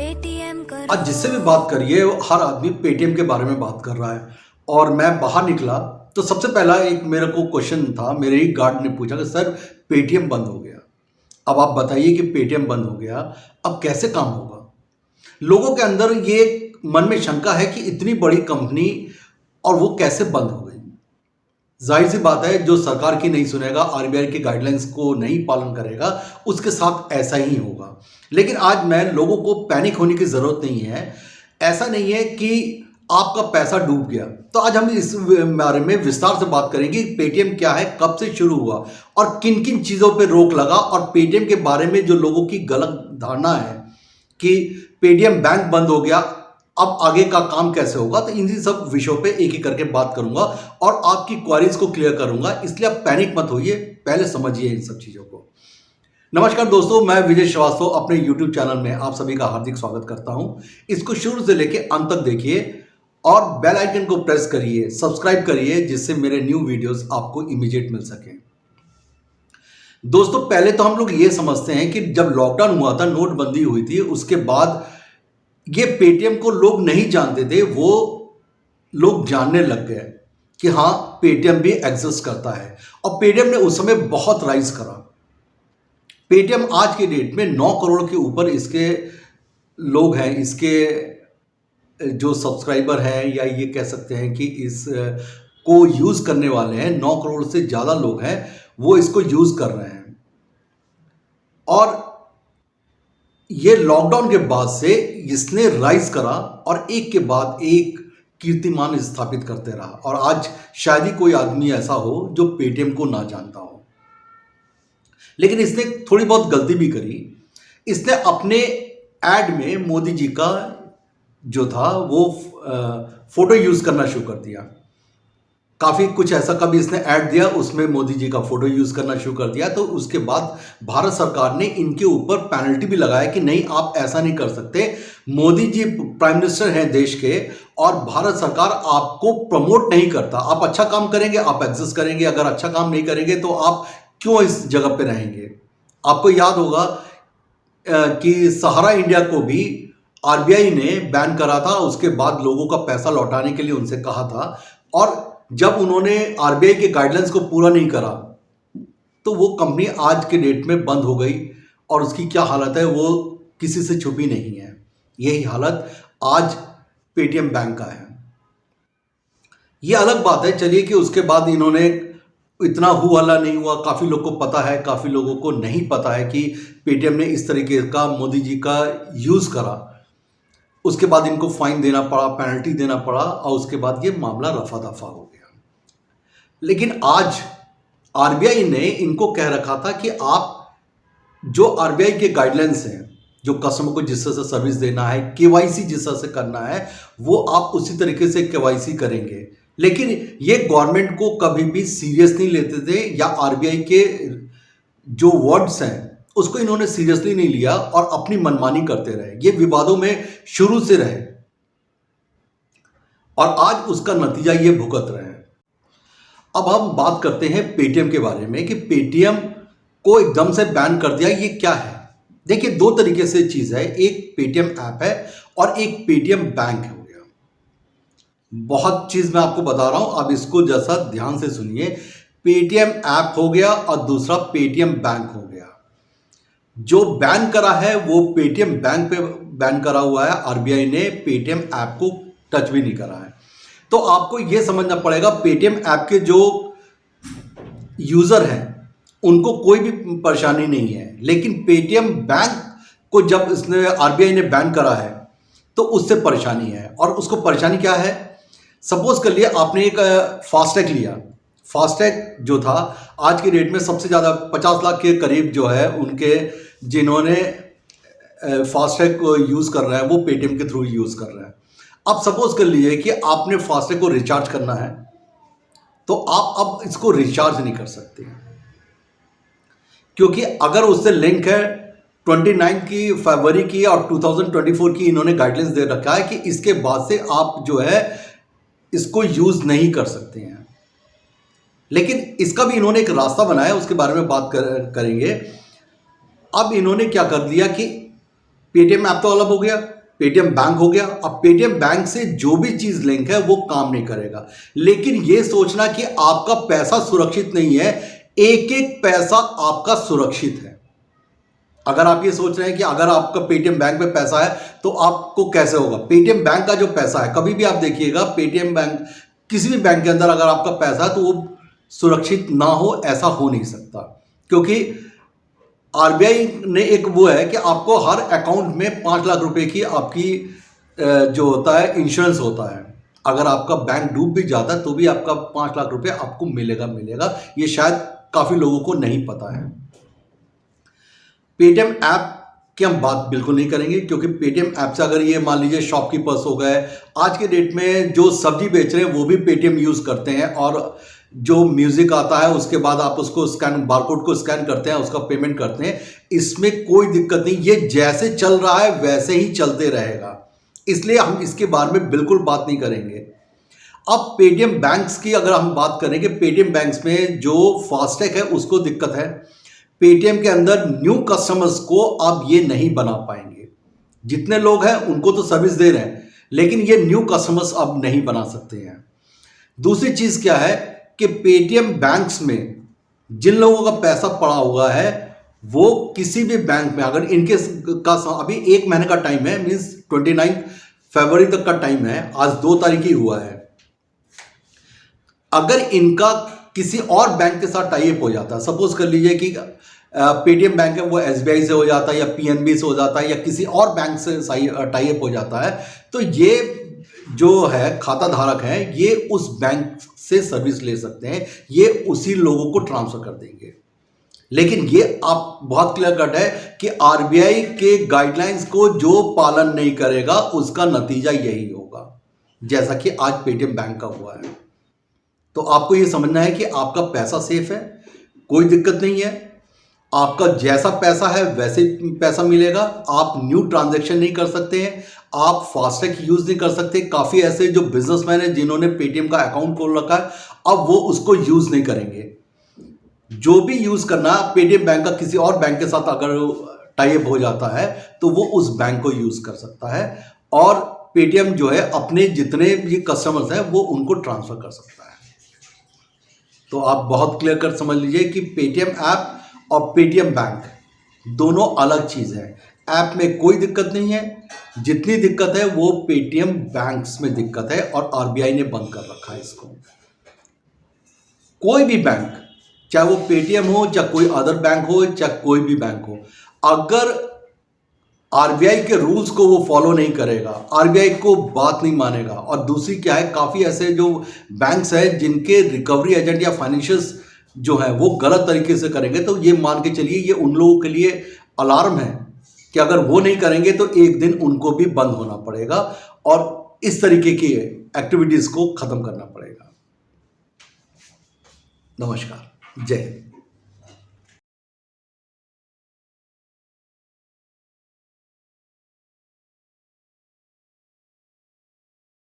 Paytm कर। आज जिससे भी बात करिए हर आदमी पेटीएम के बारे में बात कर रहा है। और मैं बाहर निकला तो सबसे पहला एक मेरे को क्वेश्चन था, मेरे ही गार्ड ने पूछा कि सर पेटीएम बंद हो गया, अब आप बताइए कि पेटीएम बंद हो गया अब कैसे काम होगा। लोगों के अंदर ये मन में शंका है कि इतनी बड़ी कंपनी और वो कैसे बंद हो गई। जाहिर सी बात है, जो सरकार की नहीं सुनेगा, आरबीआई के गाइडलाइंस को नहीं पालन करेगा, उसके साथ ऐसा ही होगा। लेकिन आज मैं लोगों को पैनिक होने की ज़रूरत नहीं है। ऐसा नहीं है कि आपका पैसा डूब गया। तो आज हम इस बारे में विस्तार से बात करेंगे कि पेटीएम क्या है, कब से शुरू हुआ और किन किन चीज़ों पे रोक लगा, और पेटीएम के बारे में जो लोगों की गलत धारणा है कि पेटीएम बैंक बंद हो गया, अब आगे का काम कैसे होगा। तो इन्हीं सब विषयों पे एक एक करके बात करूंगा और आपकी क्वेरीज को क्लियर करूंगा, इसलिए आप पैनिक मत होइए, पहले समझिए इन सब चीज़ों को। नमस्कार दोस्तों, मैं विजय श्रीवास्तव अपने YouTube चैनल में आप सभी का हार्दिक स्वागत करता हूं। इसको शुरू से लेके अंत तक देखिए और बेल आइकन को प्रेस करिए, सब्सक्राइब करिए, जिससे मेरे न्यू वीडियोस आपको इमीडिएट मिल सके। दोस्तों, पहले तो हम लोग ये समझते हैं कि जब लॉकडाउन हुआ था, नोटबंदी हुई थी, उसके बाद ये पेटीएम को लोग नहीं जानते थे, वो लोग जानने लग गए कि हाँ पेटीएम भी एग्जिस्ट करता है। और पेटीएम ने उस समय बहुत राइज करा। पेटीएम आज के डेट में 9 करोड़ के ऊपर इसके लोग हैं, इसके जो सब्सक्राइबर हैं, या ये कह सकते हैं कि इस को यूज़ करने वाले हैं, 9 करोड़ से ज़्यादा लोग हैं वो इसको यूज़ कर रहे हैं। और ये लॉकडाउन के बाद से इसने राइज करा और एक के बाद एक कीर्तिमान स्थापित करते रहा। और आज शायद ही कोई आदमी ऐसा हो जो पेटीएम को ना जानता हो। लेकिन इसने थोड़ी बहुत गलती भी करी। इसने अपने ऐड में मोदी जी का जो था वो फोटो यूज करना शुरू कर दिया। काफ़ी कुछ ऐसा कभी इसने ऐड दिया, उसमें मोदी जी का फोटो यूज़ करना शुरू कर दिया। तो उसके बाद भारत सरकार ने इनके ऊपर पेनल्टी भी लगाया कि नहीं, आप ऐसा नहीं कर सकते। मोदी जी प्राइम मिनिस्टर हैं देश के और भारत सरकार आपको प्रमोट नहीं करता। आप अच्छा काम करेंगे, आप एग्जिस्ट करेंगे, अगर अच्छा काम नहीं करेंगे तो आप क्यों इस जगह पे रहेंगे। आपको याद होगा कि सहारा इंडिया को भी आरबीआई ने बैन करा था, उसके बाद लोगों का पैसा लौटाने के लिए उनसे कहा था। और जब उन्होंने आरबीआई के गाइडलाइंस को पूरा नहीं करा तो वो कंपनी आज के डेट में बंद हो गई। और उसकी क्या हालत है वो किसी से छुपी नहीं है। यही हालत आज पेटीएम बैंक का है। ये अलग बात है, चलिए, कि उसके बाद इन्होंने इतना हु हल्ला नहीं हुआ। काफ़ी लोग को पता है, काफ़ी लोगों को नहीं पता है कि पेटीएम ने इस तरीके का मोदी जी का यूज़ करा। उसके बाद इनको फाइन देना पड़ा, पेनल्टी देना पड़ा, और उसके बाद ये मामला रफा दफा हो गया। लेकिन आज आरबीआई ने इनको कह रखा था कि आप जो आरबीआई के गाइडलाइंस हैं, जो कस्टमर को जिस तरह से सर्विस देना है, केवाईसी जिस तरह से करना है, वो आप उसी तरीके से केवाईसी करेंगे। लेकिन ये गवर्नमेंट को कभी भी सीरियस नहीं लेते थे, या आरबीआई के जो वर्ड्स हैं उसको इन्होंने सीरियसली नहीं लिया और अपनी मनमानी करते रहे। ये विवादों में शुरू से रहे और आज उसका नतीजा ये भुगत रहे हैं। अब हम बात करते हैं पेटीएम के बारे में कि पेटीएम को एकदम से बैन कर दिया, ये क्या है। देखिए, 2 तरीके से चीज़ है, एक पेटीएम ऐप है और एक पेटीएम बैंक हो गया। बहुत चीज़ मैं आपको बता रहा हूं, अब इसको जैसा ध्यान से सुनिए। पेटीएम ऐप हो गया और दूसरा पेटीएम बैंक हो गया। जो बैन करा है वो पेटीएम बैंक पे बैन करा हुआ है, आरबीआई ने पेटीएम ऐप को टच भी नहीं करा है। तो आपको ये समझना पड़ेगा, पेटीएम ऐप के जो यूज़र हैं उनको कोई भी परेशानी नहीं है। लेकिन पेटीएम बैंक को जब इसने आरबीआई ने बैन करा है तो उससे परेशानी है। और उसको परेशानी क्या है, सपोज कर लिए आपने एक फास्टैग लिया। फास्टैग जो था आज की डेट में सबसे ज़्यादा 50 लाख के करीब जो है उनके जिन्होंने फास्टैग को यूज़ कर रहे हैं वो पेटीएम के थ्रू यूज़ कर रहे हैं। अब सपोज कर लीजिए कि आपने फास्टैग को रिचार्ज करना है, तो आप अब इसको रिचार्ज नहीं कर सकते, क्योंकि अगर उससे लिंक है 29 की फरवरी की और 2024 की इन्होंने गाइडलाइंस दे रखा है कि इसके बाद से आप जो है इसको यूज़ नहीं कर सकते हैं। लेकिन इसका भी इन्होंने एक रास्ता बनाया, उसके बारे में बात करेंगे। अब इन्होंने क्या कर दिया कि पेटीएम ऐप तो अलग हो गया, पेटीएम बैंक हो गया। अब पेटीएम बैंक से जो भी चीज लिंक है वो काम नहीं करेगा। लेकिन ये सोचना कि आपका पैसा सुरक्षित नहीं है, एक एक पैसा आपका सुरक्षित है। अगर आप ये सोच रहे हैं कि अगर आपका पेटीएम बैंक में पैसा है तो आपको कैसे होगा, पेटीएम बैंक का जो पैसा है, कभी भी आप देखिएगा पेटीएम बैंक, किसी भी बैंक के अंदर अगर आपका पैसा है तो वो सुरक्षित ना हो, ऐसा हो नहीं सकता। क्योंकि आरबीआई ने एक वो है कि आपको हर अकाउंट में 5 लाख रुपए की आपकी जो होता है इंश्योरेंस होता है। अगर आपका बैंक डूब भी जाता है तो भी आपका 5 लाख रुपए आपको मिलेगा। ये शायद काफी लोगों को नहीं पता है। पेटीएम ऐप की हम बात बिल्कुल नहीं करेंगे, क्योंकि पेटीएम ऐप से अगर ये मान लीजिए शॉपकीपर्स हो गए, आज के डेट में जो सब्जी बेच रहे हैं वो भी पेटीएम यूज करते हैं, और जो म्यूजिक आता है उसके बाद आप उसको स्कैन, बारकोड को स्कैन करते हैं, उसका पेमेंट करते हैं। इसमें कोई दिक्कत नहीं, ये जैसे चल रहा है वैसे ही चलते रहेगा, इसलिए हम इसके बारे में बिल्कुल बात नहीं करेंगे। अब पेटीएम बैंक्स की अगर हम बात करें कि पेटीएम बैंक्स में जो फास्टैग है उसको दिक्कत है। पेटीएम के अंदर न्यू कस्टमर्स को आप ये नहीं बना पाएंगे। जितने लोग हैं उनको तो सर्विस दे रहे हैं, लेकिन ये न्यू कस्टमर्स आप नहीं बना सकते हैं। दूसरी चीज क्या है कि पेटीएम बैंक्स में जिन लोगों का पैसा पड़ा हुआ है वो किसी भी बैंक में, अगर इनके का अभी 1 महीने का टाइम है, मीन्स 29 फरवरी तक का टाइम है, आज 2 तारीख ही हुआ है। अगर इनका किसी और बैंक के साथ टाई अप हो जाता है, सपोज कर लीजिए कि पेटीएम बैंक है वो एसबीआई से हो जाता है या पीएनबी से हो जाता है या किसी और बैंक से टाई अप हो जाता है, तो ये जो है खाता धारक है ये उस बैंक से सर्विस ले सकते हैं, ये उसी लोगों को ट्रांसफर कर देंगे। लेकिन ये आप बहुत क्लियर कट है कि आरबीआई के गाइडलाइंस को जो पालन नहीं करेगा उसका नतीजा यही होगा, जैसा कि आज पेटीएम बैंक का हुआ है। तो आपको ये समझना है कि आपका पैसा सेफ है, कोई दिक्कत नहीं है, आपका जैसा पैसा है वैसे पैसा मिलेगा। आप न्यू ट्रांजैक्शन नहीं कर सकते हैं, आप फास्टैग यूज नहीं कर सकते। काफी ऐसे जो बिजनेसमैन हैं जिन्होंने पेटीएम का अकाउंट खोल रखा है, अब वो उसको यूज नहीं करेंगे। जो भी यूज करना है, पेटीएम बैंक का किसी और बैंक के साथ अगर टाई अप हो जाता है तो वो उस बैंक को यूज कर सकता है, और पेटीएम जो है अपने जितने भी कस्टमर्स हैं वो उनको ट्रांसफर कर सकता है। तो आप बहुत क्लियर कर समझ लीजिए कि पेटीएम ऐप और पेटीएम बैंक दोनों अलग चीज है। ऐप में कोई दिक्कत नहीं है, जितनी दिक्कत है वो पेटीएम बैंक्स में दिक्कत है, और आरबीआई ने बंद कर रखा है इसको। कोई भी बैंक, चाहे वो पेटीएम हो, चाहे कोई अदर बैंक हो, चाहे कोई भी बैंक हो, अगर आरबीआई के रूल्स को वो फॉलो नहीं करेगा, आरबीआई को बात नहीं मानेगा। और दूसरी क्या है, काफी ऐसे जो बैंक्स हैं जिनके रिकवरी एजेंट या फाइनेंशियल्स जो है वो गलत तरीके से करेंगे, तो ये मान के चलिए ये उन लोगों के लिए अलार्म है कि अगर वो नहीं करेंगे तो एक दिन उनको भी बंद होना पड़ेगा और इस तरीके की एक्टिविटीज को खत्म करना पड़ेगा। नमस्कार, जय हिंद।